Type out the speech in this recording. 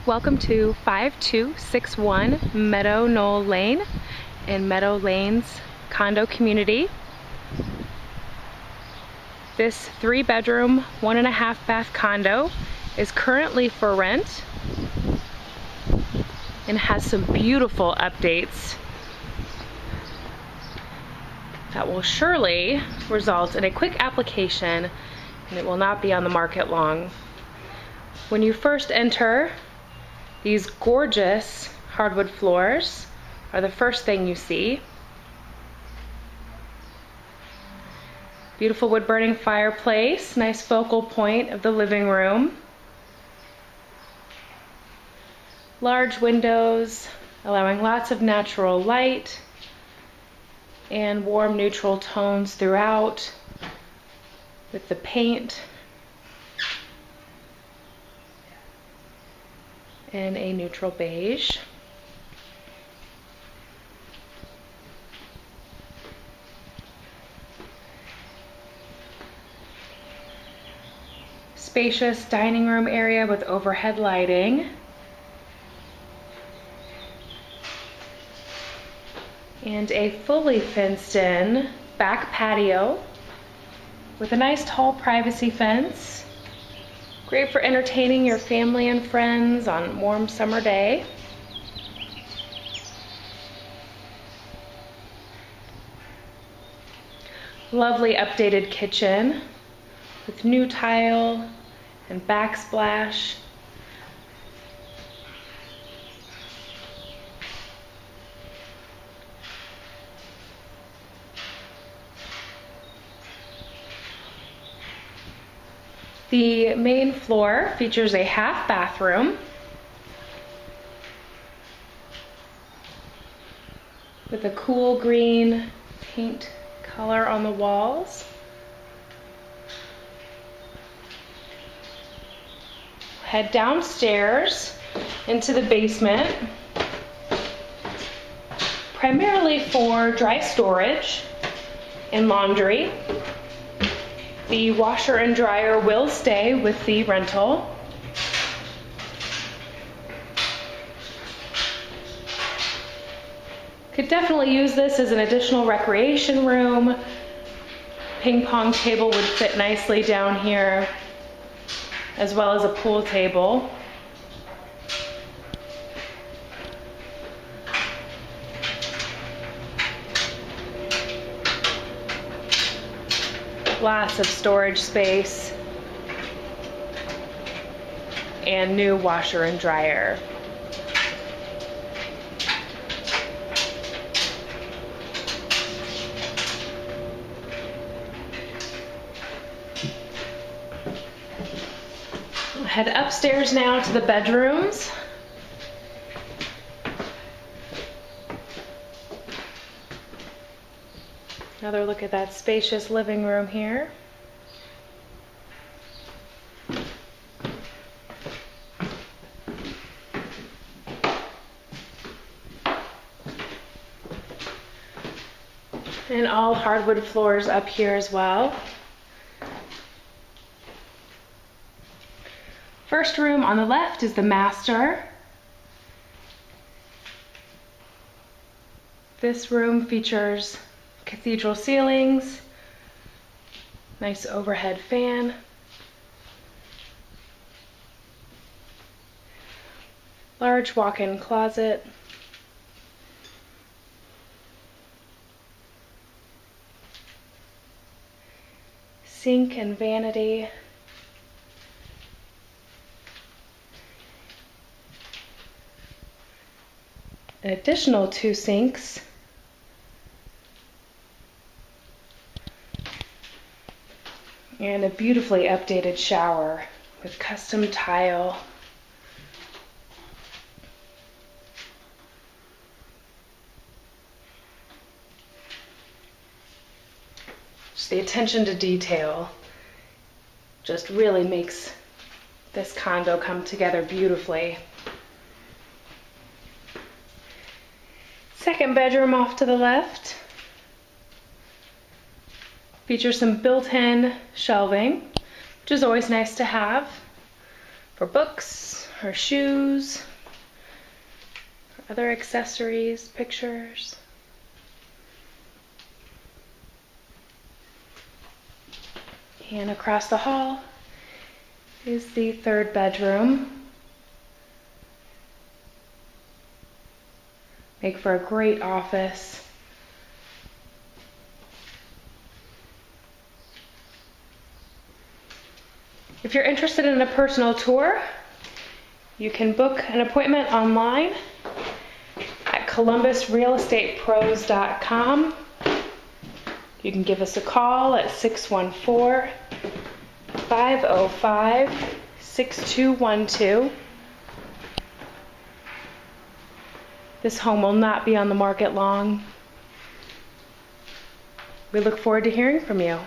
Welcome to 5261 Meadow Knoll Lane in Meadow Lane's condo community. This 3-bedroom, 1.5 bath condo is currently for rent and has some beautiful updates that will surely result in a quick application, and it will not be on the market long. When you first enter, these gorgeous hardwood floors are the first thing you see. Beautiful wood-burning fireplace, nice focal point of the living room. Large windows, allowing lots of natural light and warm neutral tones throughout with the paint and a neutral beige. Spacious dining room area with overhead lighting. And a fully fenced in back patio with a nice tall privacy fence. Great for entertaining your family and friends on a warm summer day. Lovely updated kitchen with new tile and backsplash. The main floor features a half bathroom with a cool green paint color on the walls. Head downstairs into the basement, primarily for dry storage and laundry. The washer and dryer will stay with the rental. Could definitely use this as an additional recreation room. Ping pong table would fit nicely down here, as well as a pool table. Lots of storage space and new washer and dryer. We'll head upstairs now to the bedrooms. Another look at that spacious living room here. And all hardwood floors up here as well. First room on the left is the master. This room features cathedral ceilings, nice overhead fan, large walk-in closet, sink and vanity, an additional 2 sinks, and a beautifully updated shower with custom tile. Just the attention to detail just really makes this condo come together beautifully. Second bedroom off to the left. Features some built-in shelving, which is always nice to have for books her shoes, her other accessories, pictures. And across the hall is the third bedroom. Make for a great office. If you're interested in a personal tour, you can book an appointment online at columbusrealestatepros.com. You can give us a call at 614-505-6212. This home will not be on the market long. We look forward to hearing from you.